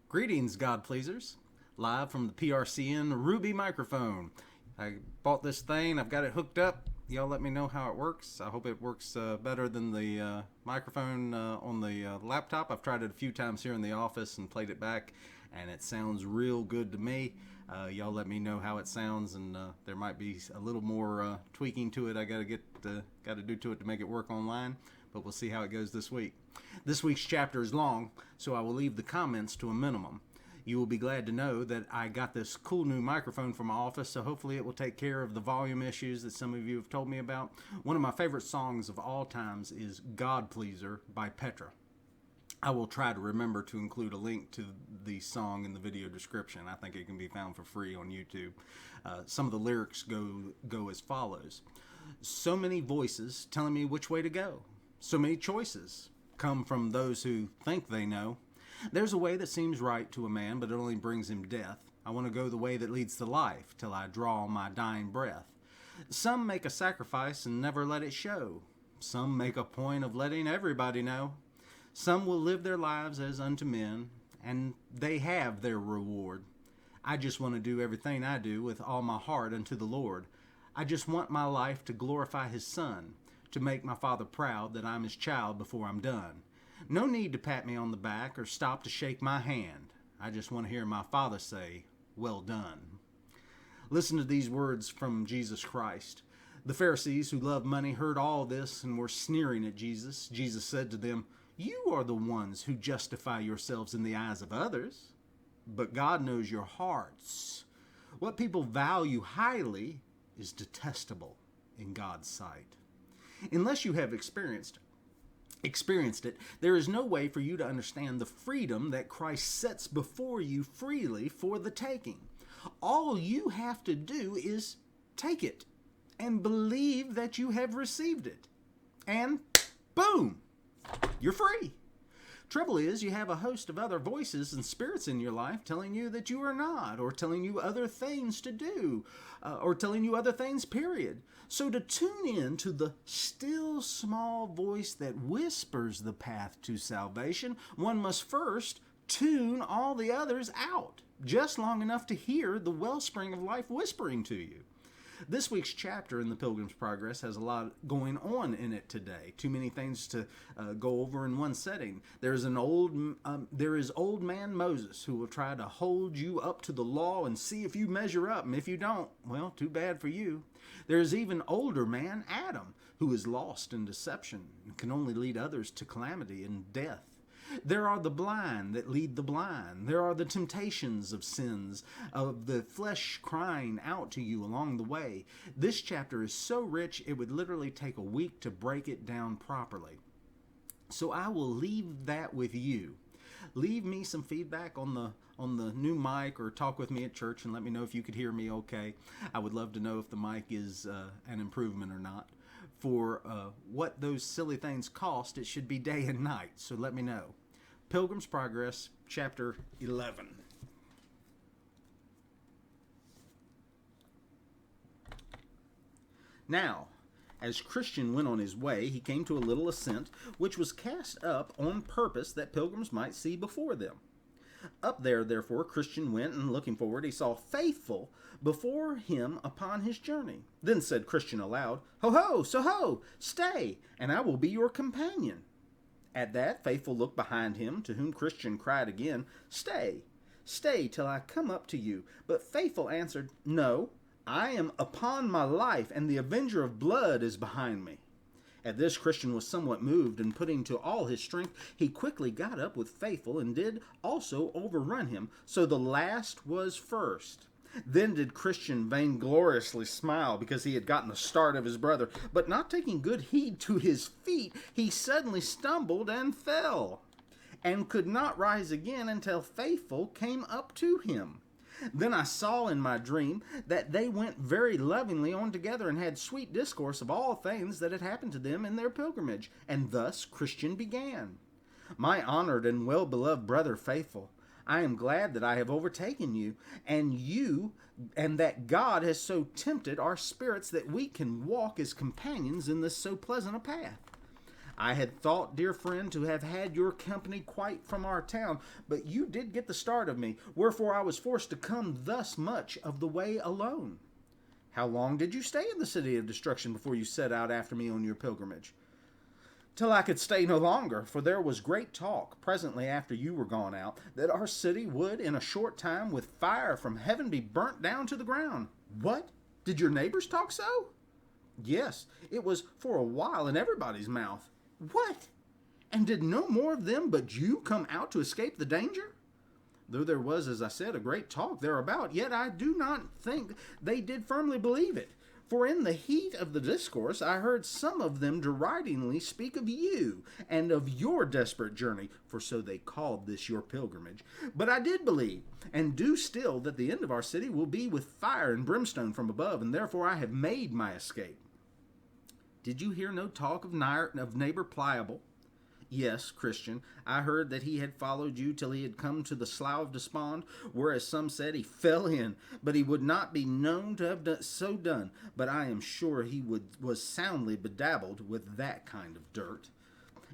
Greetings, God pleasers. Live from the PRCN Ruby microphone. I bought this thing. I've got it hooked up. Y'all let me know how it works. I hope it works better than the microphone on the laptop. I've tried it a few times here in the office and played it back, and it sounds real good to me. Y'all let me know how it sounds, and there might be a little more tweaking to it. I got to do to it to make it work online, but we'll see how it goes this week. This week's chapter is long, so I will leave the comments to a minimum. You will be glad to know that I got this cool new microphone from my office, so hopefully it will take care of the volume issues that some of you have told me about. One of my favorite songs of all times is God Pleaser by Petra. I will try to remember to include a link to the song in the video description. I think it can be found for free on YouTube. Some of the lyrics go as follows. So many voices telling me which way to go. So many choices come from those who think they know. There's a way that seems right to a man, but it only brings him death. I want to go the way that leads to life, till I draw my dying breath. Some make a sacrifice and never let it show. Some make a point of letting everybody know. Some will live their lives as unto men, and they have their reward. I just want to do everything I do with all my heart unto the Lord. I just want my life to glorify His Son, to make my Father proud that I'm His child before I'm done. No need to pat me on the back or stop to shake my hand. I just want to hear my Father say, well done. Listen to these words from Jesus Christ. The Pharisees who loved money heard all this and were sneering at Jesus. Jesus said to them, you are the ones who justify yourselves in the eyes of others, but God knows your hearts. What people value highly is detestable in God's sight. Unless you have experienced it, there is no way for you to understand the freedom that Christ sets before you freely for the taking. All you have to do is take it and believe that you have received it. And boom, you're free. Trouble is, you have a host of other voices and spirits in your life telling you that you are not, or telling you other things to do, or telling you other things, period. So to tune in to the still small voice that whispers the path to salvation, one must first tune all the others out, just long enough to hear the wellspring of life whispering to you. This week's chapter in the Pilgrim's Progress has a lot going on in it today. Too many things to go over in one setting. There is old man Moses who will try to hold you up to the law and see if you measure up. And if you don't, well, too bad for you. There is even older man Adam who is lost in deception and can only lead others to calamity and death. There are the blind that lead the blind. There are the temptations of sins, of the flesh crying out to you along the way. This chapter is so rich, it would literally take a week to break it down properly. So I will leave that with you. Leave me some feedback on the new mic, or talk with me at church and let me know if you could hear me okay. I would love to know if the mic is an improvement or not. For what those silly things cost, it should be day and night, so let me know. Pilgrim's Progress, Chapter 11. Now, as Christian went on his way, he came to a little ascent, which was cast up on purpose that pilgrims might see before them. Up there, therefore, Christian went, and looking forward, he saw Faithful before him upon his journey. Then said Christian aloud, Ho, ho, so ho, stay, and I will be your companion. At that, Faithful looked behind him, to whom Christian cried again, Stay, stay till I come up to you. But Faithful answered, No, I am upon my life, and the avenger of blood is behind me. At this, Christian was somewhat moved, and putting to all his strength, he quickly got up with Faithful, and did also overrun him, so the last was first. Then did Christian vaingloriously smile, because he had gotten the start of his brother, but not taking good heed to his feet, he suddenly stumbled and fell, and could not rise again until Faithful came up to him. Then I saw in my dream that they went very lovingly on together, and had sweet discourse of all things that had happened to them in their pilgrimage. And thus Christian began. My honored and well-beloved brother Faithful, I am glad that I have overtaken you, and that God has so tempted our spirits that we can walk as companions in this so pleasant a path. I had thought, dear friend, to have had your company quite from our town, but you did get the start of me, wherefore I was forced to come thus much of the way alone. How long did you stay in the city of destruction before you set out after me on your pilgrimage? Till I could stay no longer, for there was great talk, presently after you were gone out, that our city would in a short time with fire from heaven be burnt down to the ground. What? Did your neighbors talk so? Yes, it was for a while in everybody's mouth. What? And did no more of them but you come out to escape the danger? Though there was, as I said, a great talk thereabout, yet I do not think they did firmly believe it. For in the heat of the discourse I heard some of them deridingly speak of you, and of your desperate journey, for so they called this your pilgrimage. But I did believe, and do still, that the end of our city will be with fire and brimstone from above, and therefore I have made my escape. Did you hear no talk of neighbor Pliable? Yes, Christian, I heard that he had followed you till he had come to the Slough of Despond, whereas some said he fell in, but he would not be known to have so done. But I am sure he was soundly bedabbled with that kind of dirt.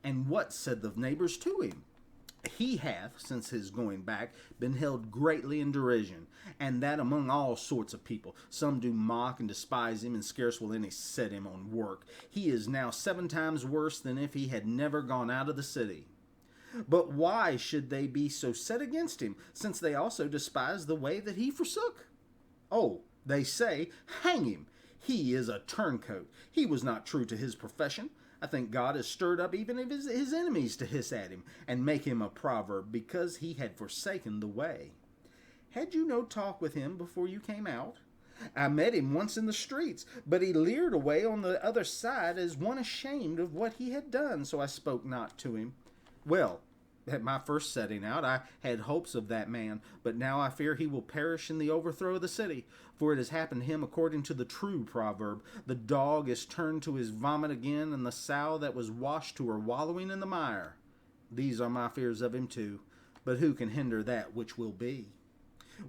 And what said the neighbors to him? He hath, since his going back, been held greatly in derision, and that among all sorts of people. Some do mock and despise him, and scarce will any set him on work. He is now 7 times worse than if he had never gone out of the city. But why should they be so set against him, since they also despise the way that he forsook? Oh, they say, hang him! He is a turncoat. He was not true to his profession. I think God has stirred up even his enemies to hiss at him, and make him a proverb, because he had forsaken the way. Had you no talk with him before you came out? I met him once in the streets, but he leered away on the other side as one ashamed of what he had done, so I spoke not to him. Well, at my first setting out, I had hopes of that man, but now I fear he will perish in the overthrow of the city. For it has happened to him according to the true proverb, the dog is turned to his vomit again, and the sow that was washed to her wallowing in the mire. These are my fears of him too, but who can hinder that which will be?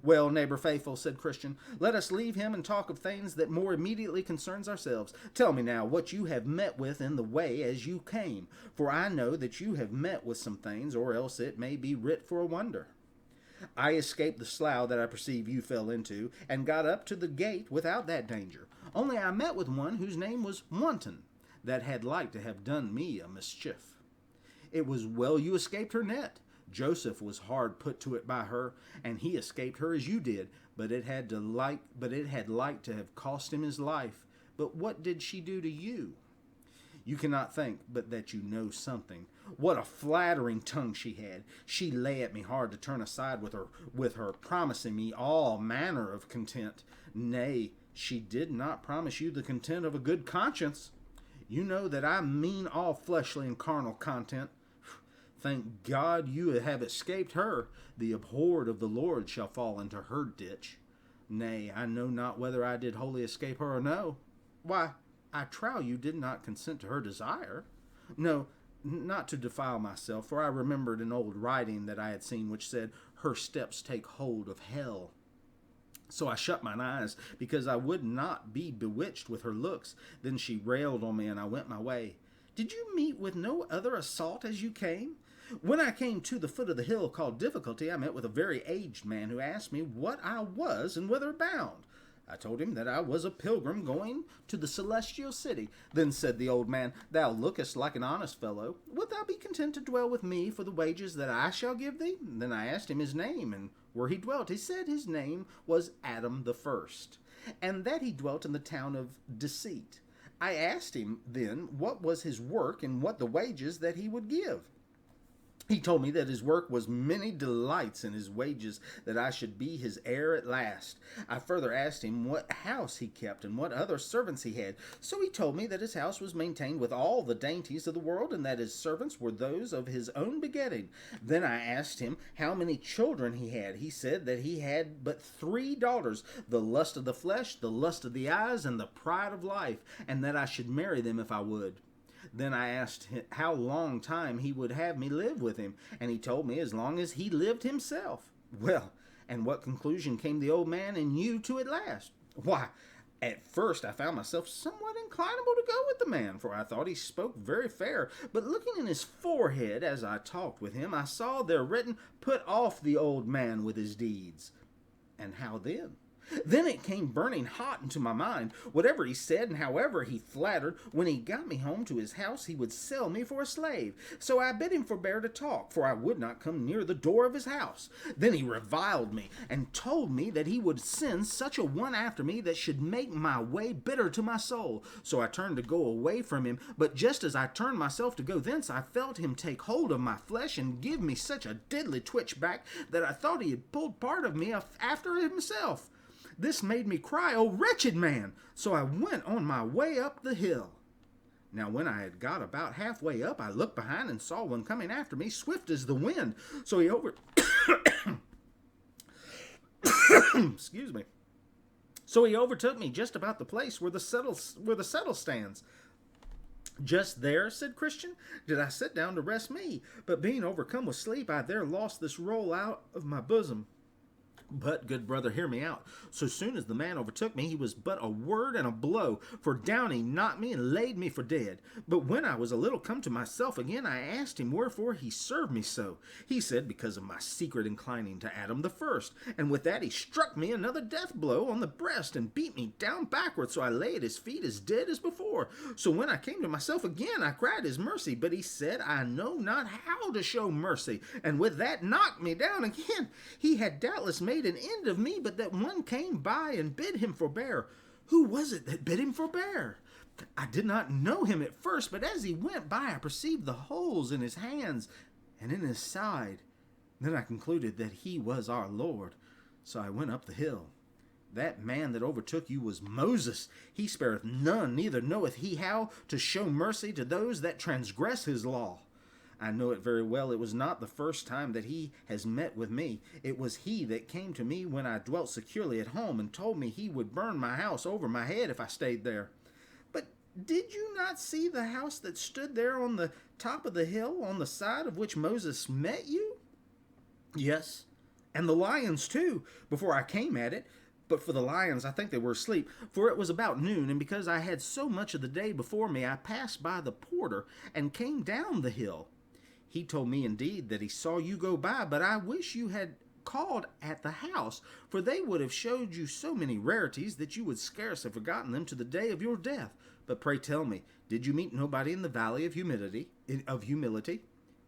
Well, neighbor faithful, said Christian, let us leave him and talk of things that more immediately concerns ourselves. Tell me now what you have met with in the way as you came, for I know that you have met with some things, or else it may be writ for a wonder. I escaped the slough that I perceive you fell into, and got up to the gate without that danger. Only I met with one whose name was Wanton, that had like to have done me a mischief. It was well you escaped her net. Joseph was hard put to it by her, and he escaped her as you did, but it had like to have cost him his life. But what did she do to you? You cannot think but that you know something. What a flattering tongue she had. She lay at me hard to turn aside with her promising me all manner of content. Nay, she did not promise you the content of a good conscience. You know that I mean all fleshly and carnal content. Thank God you have escaped her. The abhorred of the Lord shall fall into her ditch. Nay, I know not whether I did wholly escape her or no. Why, I trow you did not consent to her desire. No, not to defile myself, for I remembered an old writing that I had seen which said, her steps take hold of hell. So I shut mine eyes, because I would not be bewitched with her looks. Then she railed on me, and I went my way. Did you meet with no other assault as you came? When I came to the foot of the hill called Difficulty, I met with a very aged man who asked me what I was and whither bound. I told him that I was a pilgrim going to the celestial city. Then said the old man, Thou lookest like an honest fellow. Wilt thou be content to dwell with me for the wages that I shall give thee? Then I asked him his name and where he dwelt. He said his name was Adam the First, and that he dwelt in the town of Deceit. I asked him then what was his work and what the wages that he would give. He told me that his work was many delights, and his wages that I should be his heir at last. I further asked him what house he kept and what other servants he had. So he told me that his house was maintained with all the dainties of the world, and that his servants were those of his own begetting. Then I asked him how many children he had. He said that he had but 3 daughters, the lust of the flesh, the lust of the eyes, and the pride of life, and that I should marry them if I would. Then I asked him how long time he would have me live with him, and he told me as long as he lived himself. Well, and what conclusion came the old man and you to at last? Why, At first I found myself somewhat inclinable to go with the man, for I thought he spoke very fair. But looking in his forehead as I talked with him, I saw there written, "Put off the old man with his deeds." And how then? Then it came burning hot into my mind. Whatever he said and however he flattered, when he got me home to his house, he would sell me for a slave. So I bid him forbear to talk, for I would not come near the door of his house. Then he reviled me and told me that he would send such a one after me that should make my way bitter to my soul. So I turned to go away from him, but just as I turned myself to go thence, I felt him take hold of my flesh and give me such a deadly twitch back that I thought he had pulled part of me after himself. This made me cry, "O wretched man!" So I went on my way up the hill. Now when I had got about halfway up, I looked behind and saw one coming after me, swift as the wind. So he Excuse me. So he overtook me just about the place where the settle stands. "Just there," said Christian, "did I sit down to rest me, but being overcome with sleep, I there lost this roll out of my bosom. But, good brother, hear me out. So soon as the man overtook me, he was but a word and a blow, for down he knocked me and laid me for dead. But when I was a little come to myself again, I asked him wherefore he served me so. He said, because of my secret inclining to Adam the first. And with that he struck me another death blow on the breast, and beat me down backward, so I lay at his feet as dead as before. So when I came to myself again, I cried his mercy, but he said, I know not how to show mercy, and with that knocked me down again. He had doubtless made an end of me, but that one came by and bid him forbear. Who was it that bid him forbear? I did not know him at first, but as he went by, I perceived the holes in his hands and in his side. Then I concluded that he was our Lord, so I went up the hill. That man that overtook you was Moses. He spareth none, neither knoweth he how to show mercy to those that transgress his law. I know it very well. It was not the first time that he has met with me. It was he that came to me when I dwelt securely at home and told me he would burn my house over my head if I stayed there. But did you not see the house that stood there on the top of the hill, on the side of which Moses met you? Yes, and the lions too, before I came at it. But for the lions, I think they were asleep, for it was about noon, and because I had so much of the day before me, I passed by the porter and came down the hill. He told me indeed that he saw you go by, but I wish you had called at the house, for they would have showed you so many rarities that you would scarce have forgotten them to the day of your death. But pray tell me, did you meet nobody in the valley of humility?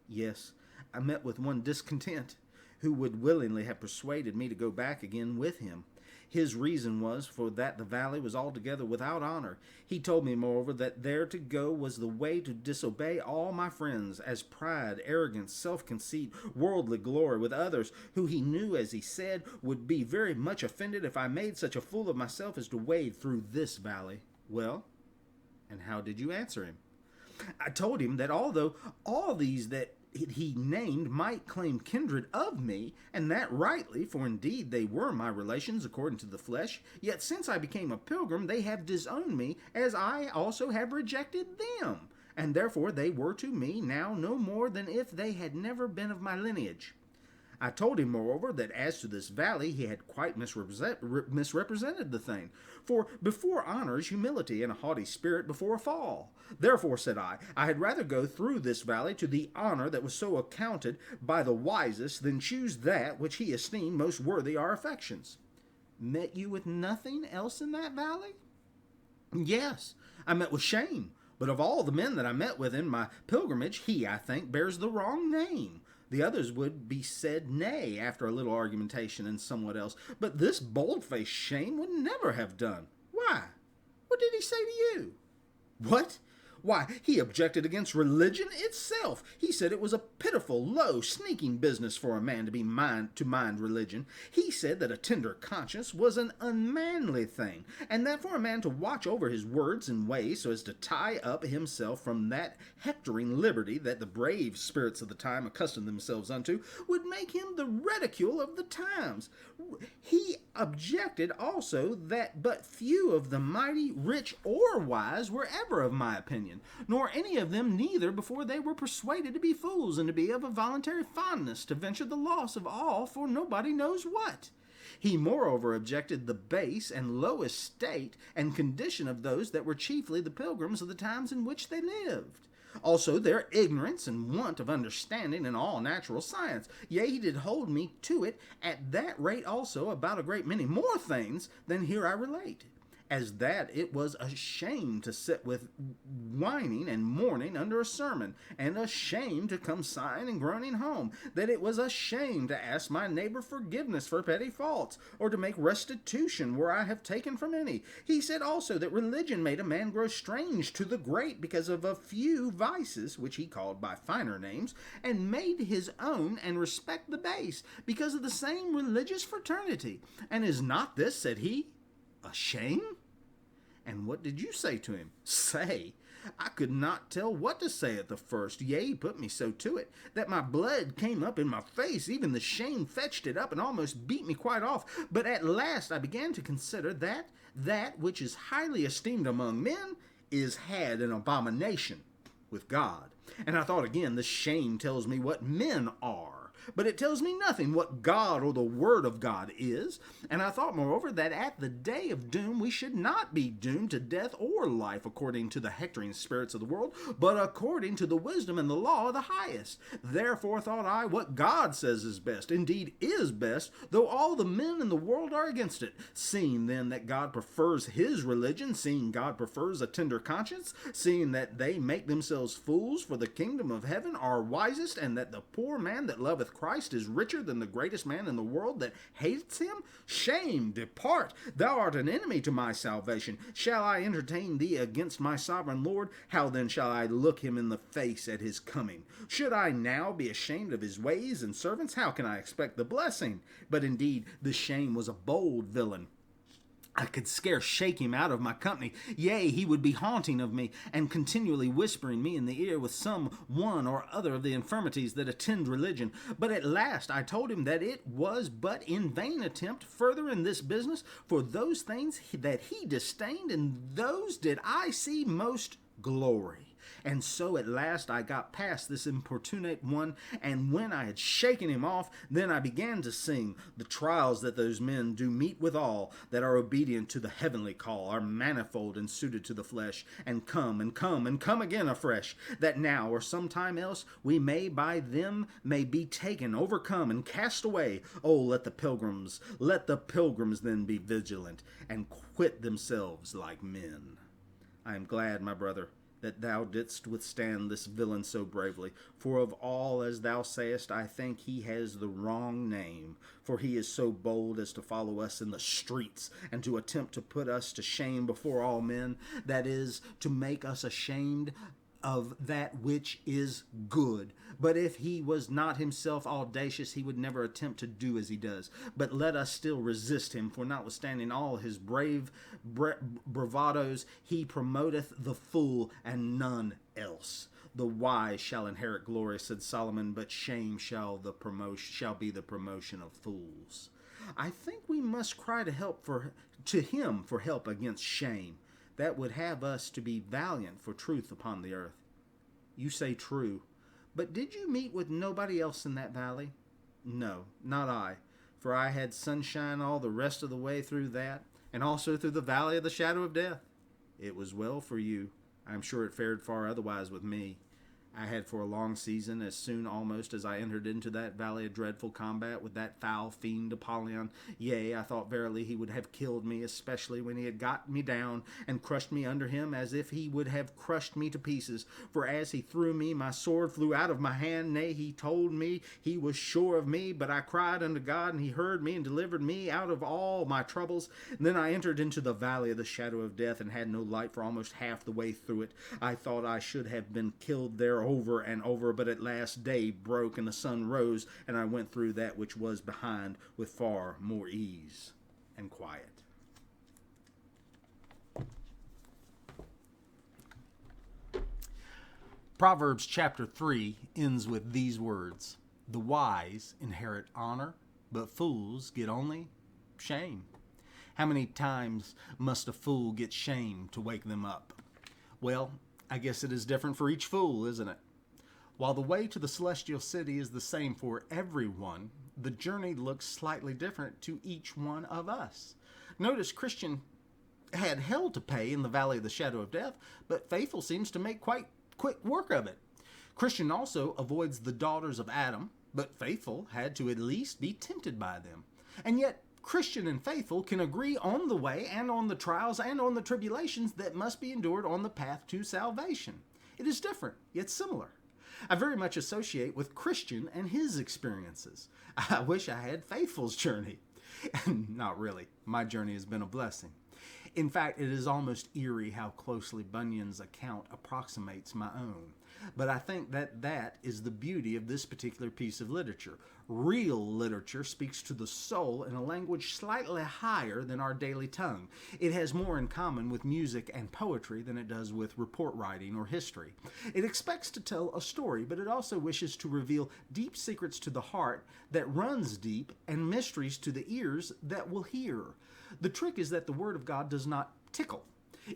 Yes, I met with one discontent, who would willingly have persuaded me to go back again with him. His reason was for that the valley was altogether without honor. He told me, moreover, that there to go was the way to disobey all my friends, as pride, arrogance, self-conceit, worldly glory with others, who he knew, as he said, would be very much offended if I made such a fool of myself as to wade through this valley. Well, and how did you answer him? I told him that although all these that he named might claim kindred of me, and that rightly, for indeed they were my relations according to the flesh, yet since I became a pilgrim they have disowned me, as I also have rejected them, and therefore they were to me now no more than if they had never been of my lineage. I told him, moreover, that as to this valley he had quite misrepresented the thing, for before honors humility, and a haughty spirit before a fall. Therefore, said I had rather go through this valley to the honor that was so accounted by the wisest, than choose that which he esteemed most worthy our affections. Met you with nothing else in that valley? Yes, I met with shame, but of all the men that I met with in my pilgrimage, he, I think, bears the wrong name. The others would be said nay after a little argumentation and somewhat else, but this bold-faced shame would never have done. Why? What did he say to you? What? Why, he objected against religion itself. He said it was a pitiful, low, sneaking business for a man to mind religion. He said that a tender conscience was an unmanly thing, and that for a man to watch over his words and ways so as to tie up himself from that hectoring liberty that the brave spirits of the time accustomed themselves unto would make him the ridicule of the times. He objected also that but few of the mighty, rich, or wise were ever of my opinion, nor any of them neither before they were persuaded to be fools, and to be of a voluntary fondness to venture the loss of all for nobody knows what. He moreover objected the base and low estate and condition of those that were chiefly the pilgrims of the times in which they lived. Also their ignorance and want of understanding in all natural science. Yea, he did hold me to it at that rate also about a great many more things than here I relate. As that it was a shame to sit with whining and mourning under a sermon, and a shame to come sighing and groaning home, that it was a shame to ask my neighbor forgiveness for petty faults, or to make restitution where I have taken from any. He said also that religion made a man grow strange to the great because of a few vices, which he called by finer names, and made his own, and respect the base, because of the same religious fraternity. And is not this, said he, a shame? And what did you say to him? Say? I could not tell what to say at the first. Yea, he put me so to it, that my blood came up in my face. Even the shame fetched it up, and almost beat me quite off. But at last I began to consider that which is highly esteemed among men is had an abomination with God. And I thought again, the shame tells me what men are, but it tells me nothing what God or the Word of God is. And I thought, moreover, that at the day of doom we should not be doomed to death or life according to the hectoring spirits of the world, but according to the wisdom and the law of the highest. Therefore, thought I, what God says is best, indeed is best, though all the men in the world are against it. Seeing then that God prefers his religion, seeing God prefers a tender conscience, seeing that they make themselves fools for the kingdom of heaven are wisest, and that the poor man that loveth Christ is richer than the greatest man in the world that hates him? Shame, depart. Thou art an enemy to my salvation. Shall I entertain thee against my sovereign Lord? How then shall I look him in the face at his coming? Should I now be ashamed of his ways and servants? How can I expect the blessing? But indeed, the shame was a bold villain. I could scarce shake him out of my company. Yea, he would be haunting of me, and continually whispering me in the ear with some one or other of the infirmities that attend religion. But at last I told him that it was but in vain attempt further in this business, for those things that he disdained, in those did I see most glory. And so at last I got past this importunate one, and when I had shaken him off, then I began to sing. The trials that those men do meet withal, that are obedient to the heavenly call, are manifold and suited to the flesh, and come and come and come again afresh, that now or sometime else we may by them may be taken, overcome, and cast away. Oh, let the pilgrims then be vigilant, and quit themselves like men. I am glad, my brother, that thou didst withstand this villain so bravely. For of all, as thou sayest, I think he has the wrong name. For he is so bold as to follow us in the streets, and to attempt to put us to shame before all men, that is, to make us ashamed of that which is good. But if he was not himself audacious, he would never attempt to do as he does. But let us still resist him, for notwithstanding all his brave bravadoes, he promoteth the fool and none else. The wise shall inherit glory, said Solomon, but shame shall be the promotion of fools. I think we must cry to him for help against shame. That would have us to be valiant for truth upon the earth. You say true, but did you meet with nobody else in that valley? No, not I, for I had sunshine all the rest of the way through that, and also through the valley of the shadow of death. It was well for you. I am sure it fared far otherwise with me. I had for a long season, as soon almost as I entered into that valley, a dreadful combat with that foul fiend Apollyon. Yea, I thought verily he would have killed me, especially when he had got me down and crushed me under him, as if he would have crushed me to pieces. For as he threw me, my sword flew out of my hand. Nay, he told me he was sure of me, but I cried unto God, and he heard me and delivered me out of all my troubles. And then I entered into the valley of the shadow of death, and had no light for almost half the way through it. I thought I should have been killed there over and over, but at last day broke and the sun rose, and I went through that which was behind with far more ease and quiet. Proverbs chapter 3 ends with these words: the wise inherit honor, but fools get only shame. How many times must a fool get shame to wake them up? Well, I guess it is different for each fool, isn't it? While the way to the celestial city is the same for everyone, the journey looks slightly different to each one of us. Notice Christian had hell to pay in the valley of the shadow of death, but Faithful seems to make quite quick work of it. Christian also avoids the daughters of Adam, but Faithful had to at least be tempted by them. And yet, Christian and Faithful can agree on the way and on the trials and on the tribulations that must be endured on the path to salvation. It is different, yet similar. I very much associate with Christian and his experiences. I wish I had Faithful's journey. Not really. My journey has been a blessing. In fact, it is almost eerie how closely Bunyan's account approximates my own. But I think that is the beauty of this particular piece of literature. Real literature speaks to the soul in a language slightly higher than our daily tongue. It has more in common with music and poetry than it does with report writing or history. It expects to tell a story, but it also wishes to reveal deep secrets to the heart that runs deep and mysteries to the ears that will hear. The trick is that the Word of God does not tickle.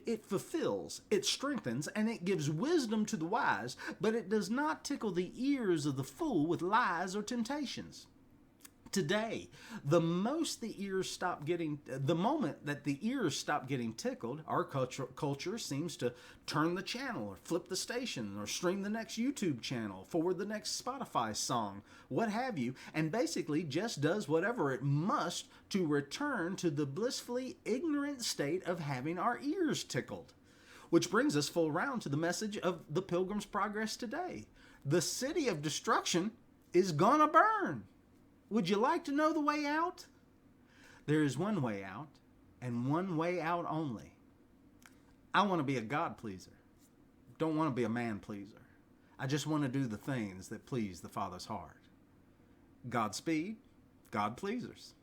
It fulfills, it strengthens, and it gives wisdom to the wise, but it does not tickle the ears of the fool with lies or temptations. Today, the moment that the ears stop getting tickled, our culture seems to turn the channel or flip the station or stream the next YouTube channel, forward the next Spotify song, what have you, and basically just does whatever it must to return to the blissfully ignorant state of having our ears tickled. Which brings us full round to the message of the Pilgrim's Progress today. The city of destruction is gonna burn. Would you like to know the way out? There is one way out, and one way out only. I want to be a God pleaser. Don't want to be a man pleaser. I just want to do the things that please the Father's heart. Godspeed, God pleasers.